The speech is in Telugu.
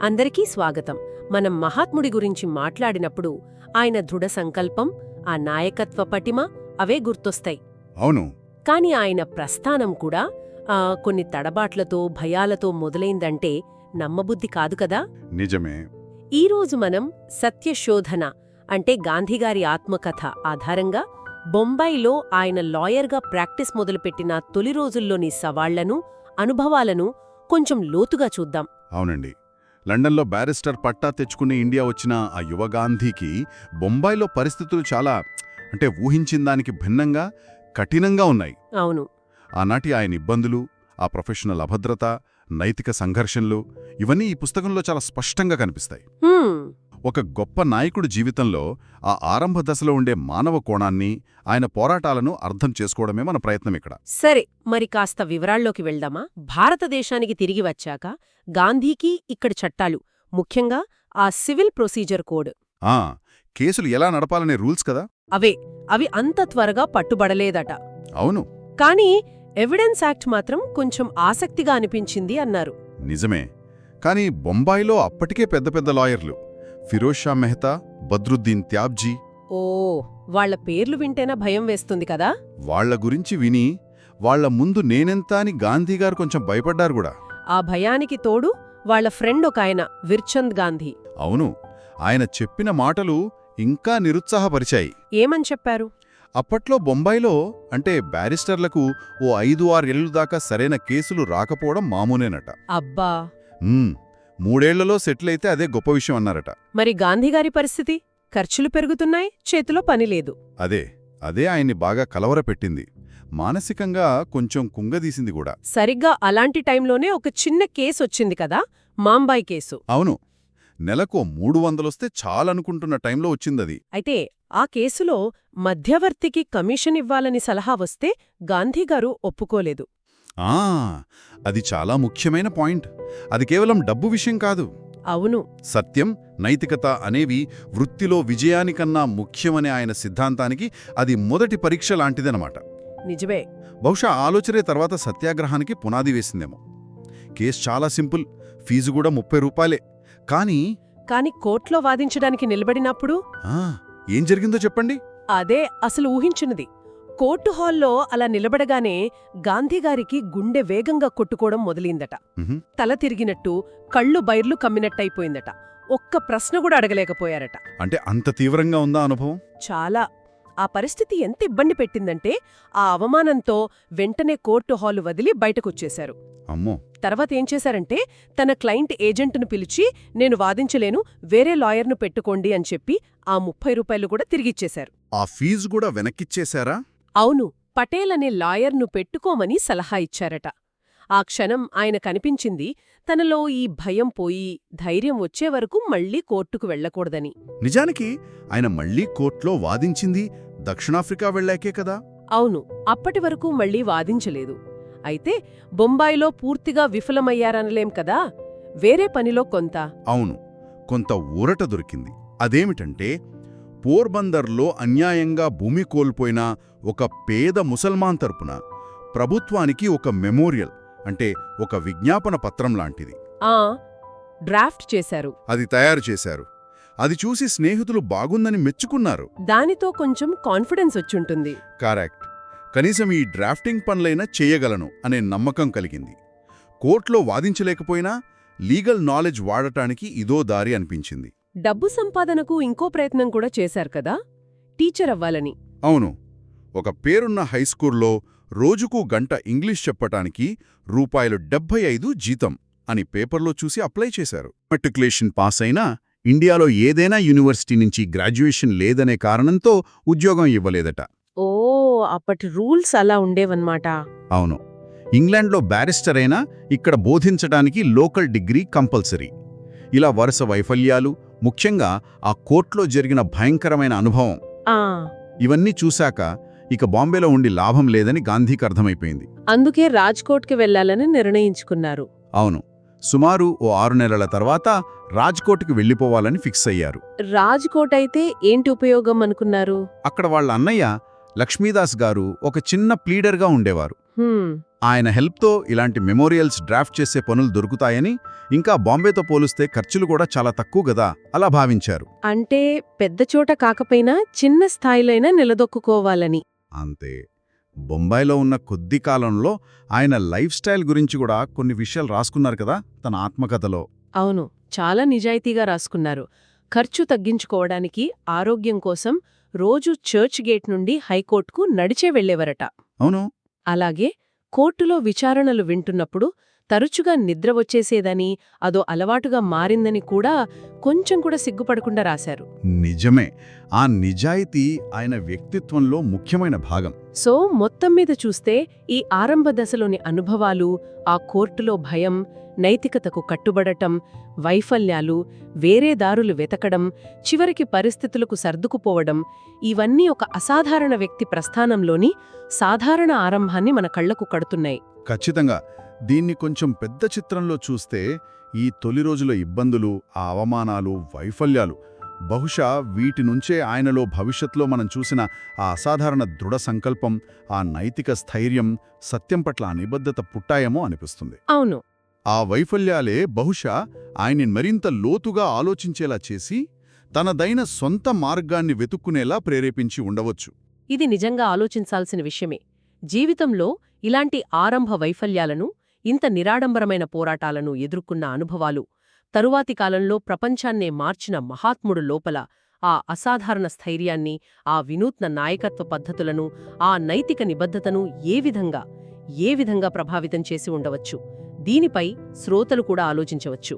అందరికీ స్వాగతం. మనం మహాత్ముడి గురించి మాట్లాడినప్పుడు ఆయన దృఢ సంకల్పం, ఆ నాయకత్వ పటిమ అవే గుర్తొస్తాయి. అవును. కాని ఆయన ప్రస్థానం కూడా కొన్ని తడబాట్లతో భయాలతో మొదలైందంటే నమ్మబుద్ధి కాదు కదా. నిజమే. ఈరోజు మనం సత్యశోధన అంటే గాంధీగారి ఆత్మకథ ఆధారంగా బొంబాయిలో ఆయన లాయర్గా ప్రాక్టీస్ మొదలుపెట్టిన తొలి రోజుల్లోని సవాళ్లను, అనుభవాలను కొంచెం లోతుగా చూద్దాం. అవునండి. లండన్లో బ్యారిస్టర్ పట్టా తెచ్చుకుని ఇండియా వచ్చిన ఆ యువ గాంధీకి బొంబాయిలో పరిస్థితులు చాలా ఊహించిన దానికి భిన్నంగా కఠినంగా ఉన్నాయి. అవును. ఆనాటి ఆయన ఇబ్బందులు, ఆ ప్రొఫెషనల్ అభద్రత, నైతిక సంఘర్షణలు ఇవన్నీ ఈ పుస్తకంలో చాలా స్పష్టంగా కనిపిస్తాయి. ఒక గొప్ప నాయకుడి జీవితంలో ఆ ఆరంభ దశలో ఉండే మానవ కోణాన్ని, ఆయన పోరాటాలను అర్థం చేసుకోవడమే మన ప్రయత్నం ఇక్కడ. సరే, మరి కాస్త వివరాల్లోకి వెళ్దామా? భారతదేశానికి తిరిగి వచ్చాక గాంధీకి ఇక్కడి చట్టాలు, ముఖ్యంగా ఆ సివిల్ ప్రొసీజర్ కోడ్, కేసులు ఎలా నడపాలనే రూల్స్ కదా, అవి అంత త్వరగా పట్టుబడలేదట. అవును. కానీ ఎవిడెన్స్ యాక్ట్ మాత్రం కొంచెం ఆసక్తిగా అనిపించింది అన్నారు. నిజమే. కానీ బొంబాయిలో అప్పటికే పెద్ద పెద్ద లాయర్లు ఫిరోజ్ షా మెహతా, బద్రుద్దీన్ త్యాబ్జీ. ఓ, వాళ్ల పేర్లు వింటేనా భయం వేస్తుంది కదా. వాళ్ల గురించి విని వాళ్ల ముందు నేనెంత అని గాంధీగారు కొంచెం భయపడ్డారు కూడా. ఆ భయానికి తోడు వాళ్ల ఫ్రెండ్ ఒక ఆయన విర్చంద్ గాంధీ. అవును. ఆయన చెప్పిన మాటలు ఇంకా నిరుత్సాహపరిచాయి. ఏమని చెప్పారు? అప్పట్లో బొంబాయిలో బ్యారిస్టర్లకు ఓ 5-6 ఏళ్లు దాకా సరైన కేసులు రాకపోవడం మామూనేనట. అబ్బా. 3 ఏళ్లలో సెటిల్ అయితే అదే గొప్ప విషయం అన్నారట. మరి గాంధీగారి పరిస్థితి? ఖర్చులు పెరుగుతున్నాయి, చేతిలో పని లేదు. అదే ఆయన్ని బాగా కలవరపెట్టింది. మానసికంగా కొంచెం కుంగదీసింది కూడా. సరిగ్గా అలాంటి టైంలోనే ఒక చిన్న కేసొచ్చింది కదా, మాంబాయి కేసు. అవును. నెలకో 300 వస్తే చాలనుకుంటున్న టైంలో వచ్చిందది. అయితే ఆ కేసులో మధ్యవర్తికి కమిషన్ ఇవ్వాలని సలహా వస్తే గాంధీగారు ఒప్పుకోలేదు. అది చాలా ముఖ్యమైన పాయింట్. అది కేవలం డబ్బు విషయం కాదు. అవును. సత్యం, నైతికత అనేవి వృత్తిలో విజయానికన్నా ముఖ్యమనే ఆయన సిద్ధాంతానికి అది మొదటి పరీక్ష లాంటిదనమాట. నిజమే. బహుశా ఆలోచనే తర్వాత సత్యాగ్రహానికి పునాది వేసిందేమో. కేసు చాలా సింపుల్, ఫీజు కూడా 30 రూపాయలే. కానీ కోర్టులో వాదించడానికి నిలబడినప్పుడు ఏం జరిగిందో చెప్పండి. అదే అసలు ఊహించినది. కోర్టు హాల్లో అలా నిలబడగానే గాంధీగారికి గుండె వేగంగా కొట్టుకోవడం మొదలైందట. తల తిరిగినట్టు, కళ్ళు బైర్లు కమ్మినట్టయిపోయిందట. ఒక్క ప్రశ్న కూడా అడగలేకపోయారట. అంత తీవ్రంగా ఉందా అనుభవం? చాలా. ఆ పరిస్థితి ఎంత ఇబ్బంది పెట్టిందంటే ఆ అవమానంతో వెంటనే కోర్టు హాలు వదిలి బయటకొచ్చేశారు. అమ్మో. తర్వాత ఏం చేశారంటే తన క్లయింట్ ఏజెంట్ను పిలిచి, నేను వాదించలేను, వేరే లాయర్ను పెట్టుకోండి అని చెప్పి ఆ 30 రూపాయలు కూడా తిరిగిచ్చేశారు. ఆ ఫీజు కూడా వెనక్కిచ్చేశారా? అవును. పటేల్ అనే లాయర్ను పెట్టుకోమని సలహా ఇచ్చారట. ఆ క్షణం ఆయన కనిపించింది తనలో ఈ భయం పోయి ధైర్యం వచ్చేవరకు మళ్లీ కోర్టుకు వెళ్లకూడదని. నిజానికి ఆయన మళ్లీ కోర్టులో వాదించింది దక్షిణాఫ్రికా వెళ్లాకే కదా. అవును. అప్పటి వరకు మళ్లీ వాదించలేదు. అయితే బొంబాయిలో పూర్తిగా విఫలమయ్యారనలేం కదా, వేరే పనిలో కొంత ఊరట దొరికింది. అదేమిటంటే పోర్బందర్లో అన్యాయంగా భూమి కోల్పోయిన ఒక పేద ముసల్మాన్ తరపున ప్రభుత్వానికి ఒక మెమోరియల్, ఒక విజ్ఞాపన పత్రం లాంటిది డ్రాఫ్ట్ చేశారు. అది తయారు చేశారు. అది చూసి స్నేహితులు బాగుందని మెచ్చుకున్నారు. దానితో కొంచెం కాన్ఫిడెన్స్ వచ్చుంటుంది. కరెక్ట్. కనీసం ఈ డ్రాఫ్టింగ్ పనులైనా చేయగలను అనే నమ్మకం కలిగింది. కోర్టులో వాదించలేకపోయినా లీగల్ నాలెడ్జ్ వాడటానికి ఇదో దారి అనిపించింది. డబ్బు సంపాదనకు ఇంకో ప్రయత్నం కూడా చేశారు కదా, టీచర్ అవ్వాలని. అవును. ఒక పేరున్న హైస్కూల్లో రోజుకు గంట ఇంగ్లీష్ చెప్పటానికి ₹75 జీతం అని పేపర్లో చూసి అప్లై చేశారు. మెట్రికులేషన్ పాస్ అయినా ఇండియాలో ఏదైనా యూనివర్సిటీ నుంచి గ్రాడ్యుయేషన్ లేదనే కారణంతో ఉద్యోగం ఇవ్వలేదట. ఓ, అప్పటి రూల్స్ అలా ఉండేవన్నమాట. అవును. ఇంగ్లాండ్లో బ్యారిస్టర్ అయినా ఇక్కడ బోధించడానికి లోకల్ డిగ్రీ కంపల్సరీ. ఇలా వరుస వైఫల్యాలు, ముఖ్యంగా ఆ కోర్టులో జరిగిన భయంకరమైన అనుభవం, ఇవన్నీ చూశాక ఇక బాంబేలో ఉండి లాభం లేదని గాంధీకి అర్థమైపోయింది. అందుకే రాజ్కోట్కి వెళ్లాలని నిర్ణయించుకున్నారు. అవును. సుమారు ఓ 6 నెలల తర్వాత రాజ్కోట్కి వెళ్లిపోవాలని ఫిక్స్ అయ్యారు. రాజ్కోట్ అయితే ఏంటి ఉపయోగం అనుకున్నారు? అక్కడ వాళ్ళ అన్నయ్య లక్ష్మీదాస్ గారు ఒక చిన్న ప్లీడర్గా ఉండేవారు. ఆయన హెల్ప్తో ఇలాంటి మెమోరియల్స్ డ్రాఫ్ట్ చేసే పనులు దొరుకుతాయని, ఇంకా బాంబేతో పోలిస్తే ఖర్చులు కూడా చాలా తక్కువ గదా అలా భావించారు. అంటే పెద్ద చోట కాకపోయినా చిన్న స్థాయిలోనే నిలదొక్కుకోవాలని. అంతే. బొంబాయిలో ఉన్న కొద్ది కాలంలో ఆయన లైఫ్ స్టైల్ గురించి కూడా కొన్ని విషయాలు రాసుకున్నారు కదా తన ఆత్మకథలో. అవును, చాలా నిజాయితీగా రాసుకున్నారు. ఖర్చు తగ్గించుకోవడానికి, ఆరోగ్యం కోసం రోజూ చర్చ్ గేట్ నుండి హైకోర్టుకు నడిచే వెళ్లేవరట. అవును. అలాగే కోర్టులో విచారణలు వింటున్నప్పుడు తరచుగా నిద్ర వచ్చేసేదని, అదో అలవాటుగా మారిందని కూడా కొంచెం కూడా సిగ్గుపడకుండా రాశారు. నిజమే. ఆ నిజాయితీ ఆయన వ్యక్తిత్వంలో ముఖ్యమైన భాగం. సో మొత్తం మీద చూస్తే ఈ ఆరంభ దశలోని అనుభవాలు, ఆ కోర్టులో భయం, నైతికతకు కట్టుబడటం, వైఫల్యాలు, వేరే దారులు వెతకడం, చివరికి పరిస్థితులకు సర్దుకుపోవడం, ఇవన్నీ ఒక అసాధారణ వ్యక్తి ప్రస్థానంలోని సాధారణ ఆరంభాన్ని మన కళ్లకు కడుతున్నాయి. ఖచ్చితంగా. దీన్ని కొంచెం పెద్ద చిత్రంలో చూస్తే ఈ తొలి రోజుల ఇబ్బందులు, ఆ అవమానాలు, వైఫల్యాలు, బహుశా వీటి నుంచే ఆయనలో భవిష్యత్తులో మనం చూసిన ఆ అసాధారణ దృఢ సంకల్పం, ఆ నైతిక స్థైర్యం, సత్యం పట్ల ఆ నిబద్ధత పుట్టాయేమో అనిపిస్తుంది. అవును. ఆ వైఫల్యాలే బహుశా ఆయన్ని మరింత లోతుగా ఆలోచించేలా చేసి తనదైన సొంత మార్గాన్ని వెతుక్కునేలా ప్రేరేపించి ఉండవచ్చు. ఇది నిజంగా ఆలోచించాల్సిన విషయమే. జీవితంలో ఇలాంటి ఆరంభ వైఫల్యాలను, ఇంత నిరాడంబరమైన పోరాటాలను ఎదుర్కొన్న అనుభవాలు, తరువాతి కాలంలో ప్రపంచాన్నే మార్చిన మహాత్ముడు లోపల ఆ అసాధారణ స్థైర్యాన్ని, ఆ వినూత్న నాయకత్వ పద్ధతులను, ఆ నైతిక నిబద్ధతను ఏ విధంగా ప్రభావితం చేసి ఉండవచ్చు, దీనిపై శ్రోతలు కూడా ఆలోచించవచ్చు.